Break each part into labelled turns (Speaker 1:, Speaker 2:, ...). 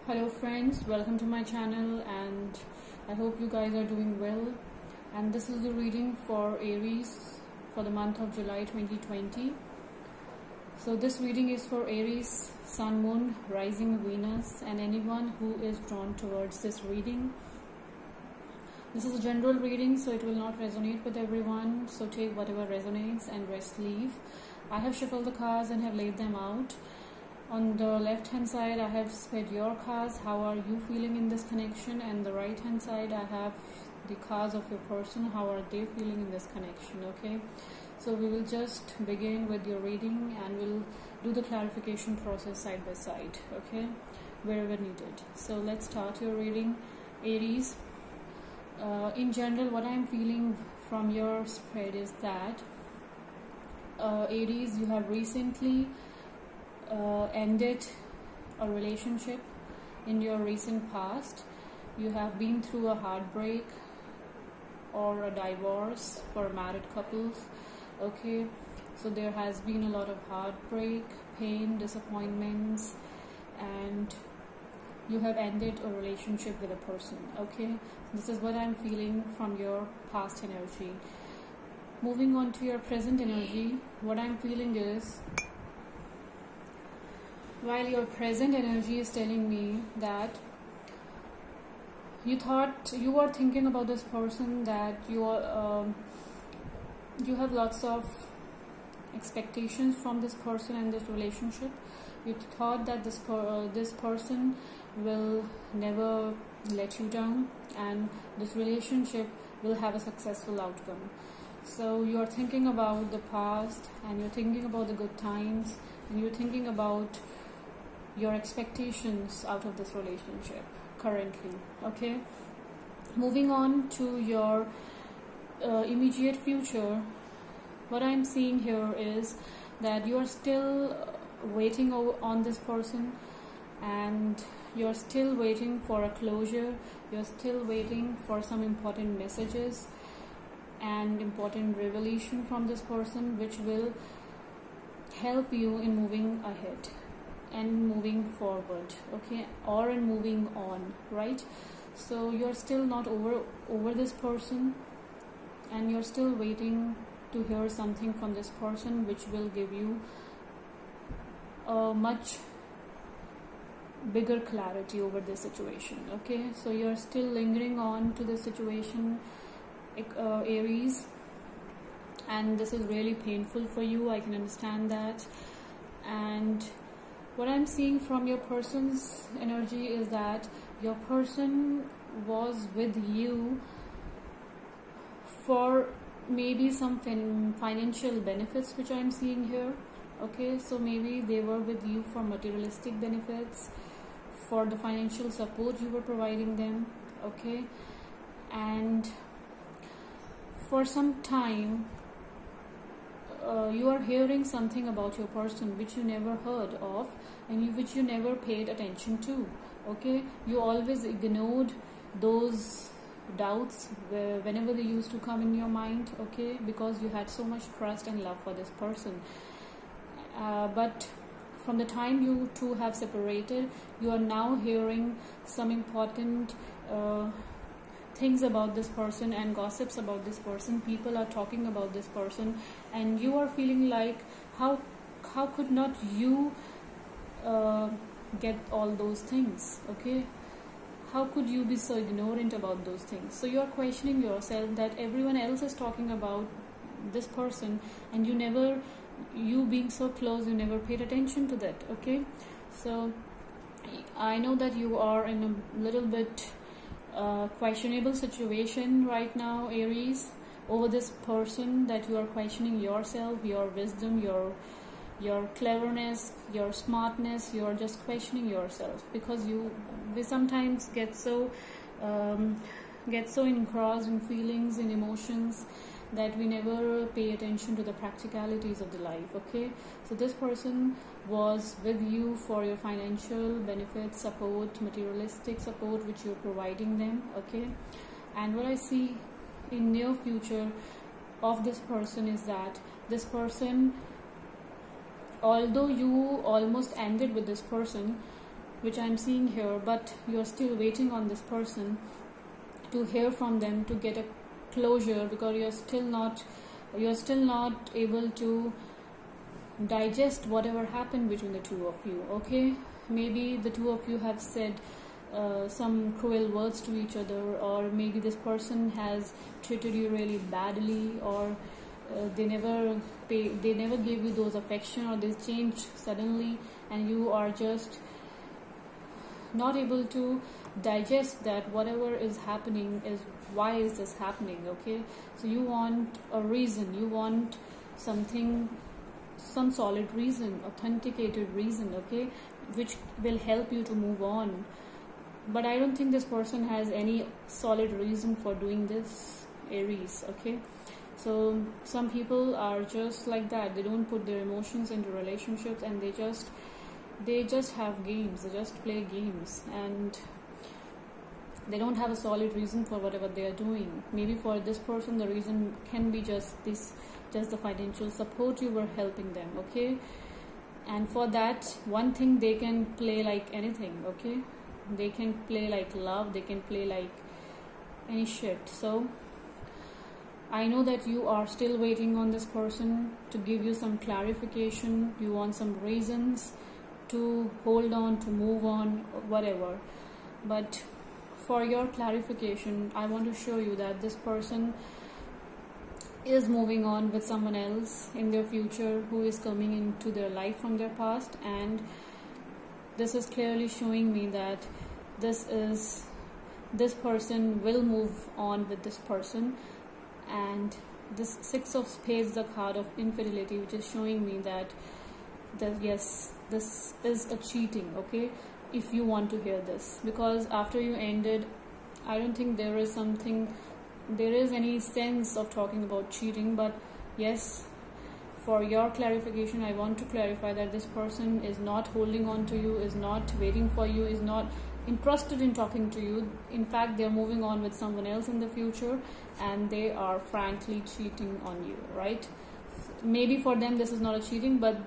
Speaker 1: Hello friends, welcome to my channel and I hope you guys are doing well. And this is the reading for Aries for the month of July 2020. So this reading is for Aries, Sun, Moon, Rising, Venus and anyone who is drawn towards this reading. This is a general reading, so it will not resonate with everyone, so take whatever resonates and rest leave. I have shuffled the cards and have laid them out. On the left hand side I have spread your cards, how are you feeling in this connection, and the right hand side I have the cards of your person, how are they feeling in this connection. Okay, so we will just begin with your reading and we'll do the clarification process side by side, okay, wherever needed. So let's start your reading, Aries. In general, what I'm feeling from your spread is that Aries, you have recently ended a relationship in your recent past. You have been through a heartbreak or a divorce for married couples. Okay, so there has been a lot of heartbreak, pain, disappointments, and you have ended a relationship with a person. Okay, this is what I'm feeling from your past energy. Moving on to your present energy, what I'm feeling is, while your present energy is telling me that you were thinking about this person, that you have lots of expectations from this person and this relationship. You thought that this person will never let you down and this relationship will have a successful outcome. So you are thinking about the past and you're thinking about the good times and you're thinking about your expectations out of this relationship currently. Okay, moving on to your immediate future, what I'm seeing here is that you are still waiting on this person and you're still waiting for a closure. You're still waiting for some important messages and important revelation from this person, which will help you in moving ahead and moving forward, okay, or in moving on, right? So you're still not over this person and you're still waiting to hear something from this person which will give you a much bigger clarity over this situation. Okay, so you're still lingering on to this situation, Aries, and this is really painful for you. I can understand that. And what I'm seeing from your person's energy is that your person was with you for maybe some financial benefits, which I'm seeing here. Okay, so maybe they were with you for materialistic benefits, for the financial support you were providing them. Okay, and for some time you are hearing something about your person which you never heard of and which you never paid attention to. Okay, you always ignored those doubts whenever they used to come in your mind. Okay, because you had so much trust and love for this person, but from the time you two have separated, you are now hearing some important things about this person and gossips about this person. People are talking about this person and you are feeling like how could not you get all those things. Okay, how could you be so ignorant about those things? So you are questioning yourself that everyone else is talking about this person and you being so close, you never paid attention to that. Okay, so I know that you are in a little bit questionable situation right now, Aries, over this person, that you are questioning yourself, your wisdom, your cleverness, your smartness. You are just questioning yourself because we sometimes get so engrossed in feelings and emotions that we never pay attention to the practicalities of the life. Okay, so this person was with you for your financial benefits, support, materialistic support which you're providing them. Okay, and what I see in near future of this person is that this person, although you almost ended with this person, which I'm seeing here, but you're still waiting on this person to hear from them, to get a closure, because you're still not able to digest whatever happened between the two of you. Okay, maybe the two of you have said some cruel words to each other, or maybe this person has treated you really badly, or they never gave you those affection, or they changed suddenly, and you are just not able to digest that whatever is happening is, why is this happening? Okay, so you want a reason, you want something, some solid reason, authenticated reason, okay, which will help you to move on. But I don't think this person has any solid reason for doing this, Aries. Okay, so some people are just like that. They don't put their emotions into relationships, and they just have games, they just play games, and they don't have a solid reason for whatever they are doing. Maybe for this person the reason can be just the financial support you were helping them. Okay, and for that one thing they can play like anything. Okay, they can play like love, they can play like any shit. So I know that you are still waiting on this person to give you some clarification. You want some reasons to hold on, to move on, whatever. But for your clarification, I want to show you that this person is moving on with someone else in their future, who is coming into their life from their past. And this is clearly showing me that this person will move on with this person. And this Six of Spades, the card of infidelity, which is showing me that yes, this is a cheating. Okay, if you want to hear this, because after you ended, I don't think there is any sense of talking about cheating. But yes, for your clarification, I want to clarify that this person is not holding on to you, is not waiting for you, is not interested in talking to you. In fact, they're moving on with someone else in the future, and they are frankly cheating on you, right? Maybe for them this is not a cheating, but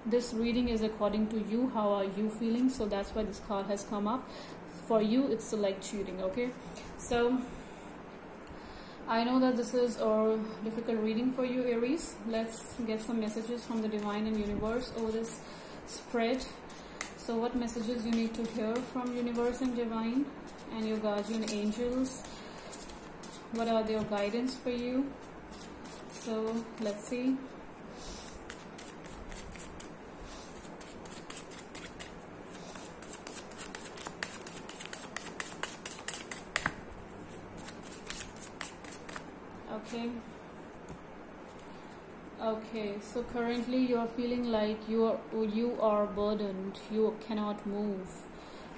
Speaker 1: this reading is according to you. How are you feeling? So that's why this card has come up. For you, it's like cheating. Okay, so I know that this is a difficult reading for you, Aries. Let's get some messages from the divine and universe over this spread. So what messages you need to hear from universe and divine and your guardian angels? What are their guidance for you? So let's see. Okay, so currently you are feeling like you are burdened, you cannot move.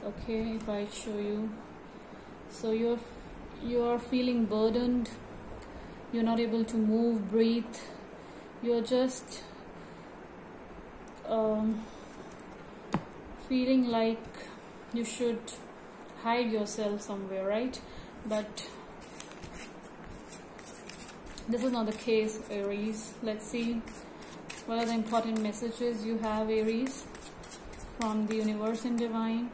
Speaker 1: Okay, if I show you, so you are feeling burdened, you're not able to move, breathe, you're just feeling like you should hide yourself somewhere, right? But this is not the case, Aries. Let's see what are the important messages you have, Aries, from the universe and divine.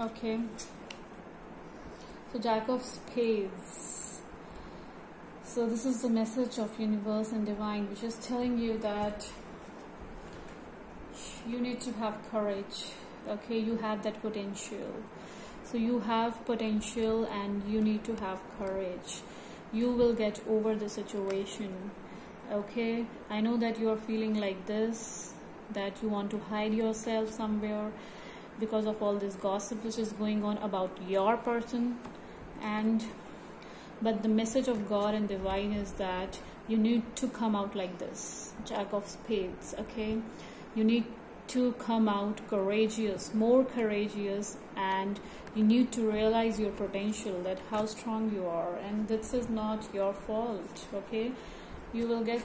Speaker 1: Okay, so Jack of Spades. So this is the message of universe and divine, which is telling you that you need to have courage. Okay, you have that potential. So you have potential and you need to have courage. You will get over the situation. Okay, I know that you are feeling like this, that you want to hide yourself somewhere because of all this gossip which is going on about your person. But the message of God and divine is that you need to come out like this, Jack of Spades. Okay, you need to come out courageous, more courageous, and you need to realize your potential, that how strong you are, and this is not your fault. Okay, you will get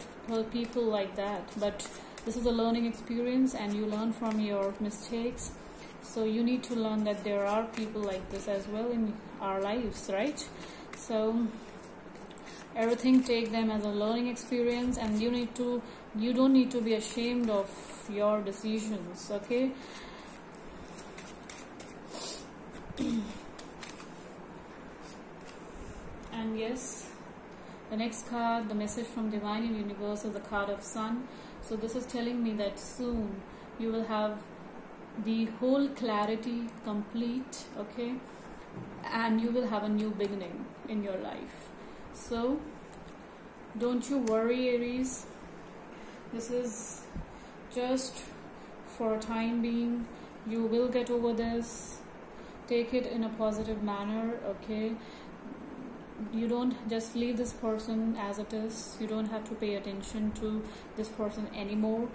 Speaker 1: people like that, but this is a learning experience, and you learn from your mistakes. So you need to learn that there are people like this as well in our lives, right? So everything, take them as a learning experience, and you don't need to be ashamed of your decisions, okay? And yes, the next card, the message from divine and universe, is the card of Sun. So this is telling me that soon you will have the whole clarity complete, okay, and you will have a new beginning in your life. So don't you worry, Aries. This is just for a time being. You will get over this. Take it in a positive manner, okay? You don't just leave this person as it is. You don't have to pay attention to this person anymore,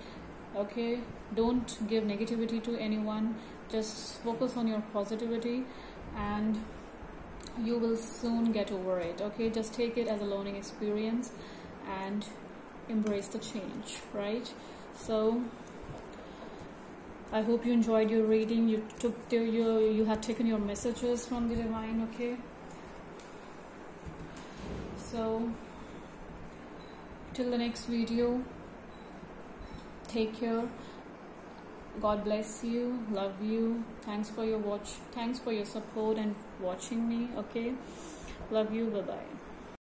Speaker 1: okay? Don't give negativity to anyone. Just focus on your positivity, and you will soon get over it, okay? Just take it as a learning experience and embrace the change, right? So I hope you enjoyed your reading. You have taken your messages from the divine, okay? So till the next video, take care. God bless you. Love you. Thanks for your support and watching me, okay? Love you. Bye bye.